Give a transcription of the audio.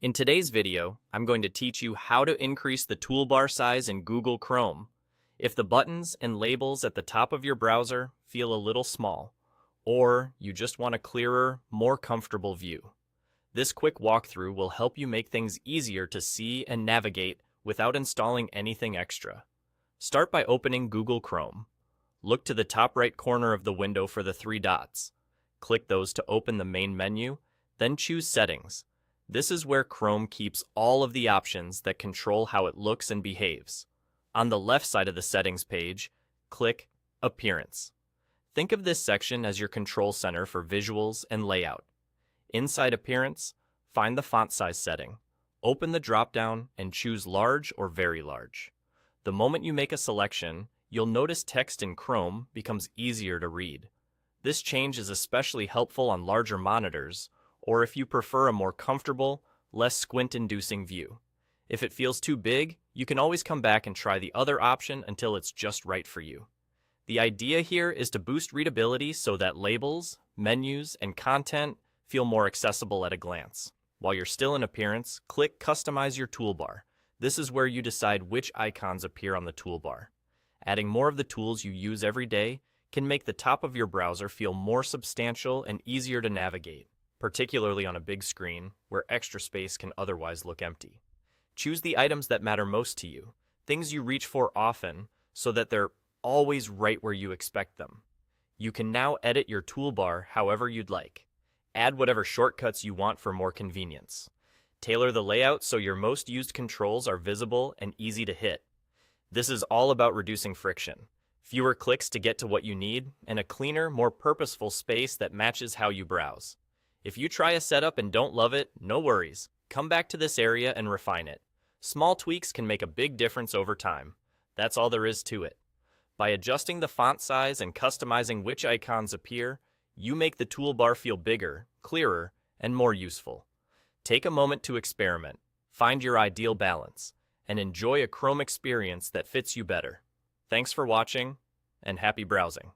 In today's video, I'm going to teach you how to increase the toolbar size in Google Chrome. If the buttons and labels at the top of your browser feel a little small, or you just want a clearer, more comfortable view, this quick walkthrough will help you make things easier to see and navigate without installing anything extra. Start by opening Google Chrome. Look to the top right corner of the window for the three dots. Click those to open the main menu, then choose Settings. This is where Chrome keeps all of the options that control how it looks and behaves. On the left side of the settings page, click Appearance. Think of this section as your control center for visuals and layout. Inside Appearance, find the font size setting. Open the drop-down and choose Large or Very Large. The moment you make a selection, you'll notice text in Chrome becomes easier to read. This change is especially helpful on larger monitors, or if you prefer a more comfortable, less squint-inducing view. If it feels too big, you can always come back and try the other option until it's just right for you. The idea here is to boost readability so that labels, menus, and content feel more accessible at a glance. While you're still in Appearance, click Customize your toolbar. This is where you decide which icons appear on the toolbar. Adding more of the tools you use every day can make the top of your browser feel more substantial and easier to navigate, particularly on a big screen where extra space can otherwise look empty. Choose the items that matter most to you, things you reach for often, so that they're always right where you expect them. You can now edit your toolbar however you'd like. Add whatever shortcuts you want for more convenience. Tailor the layout so your most used controls are visible and easy to hit. This is all about reducing friction. Fewer clicks to get to what you need, and a cleaner, more purposeful space that matches how you browse. If you try a setup and don't love it, no worries. Come back to this area and refine it. Small tweaks can make a big difference over time. That's all there is to it. By adjusting the font size and customizing which icons appear, you make the toolbar feel bigger, clearer, and more useful. Take a moment to experiment, find your ideal balance, and enjoy a Chrome experience that fits you better. Thanks for watching, and happy browsing.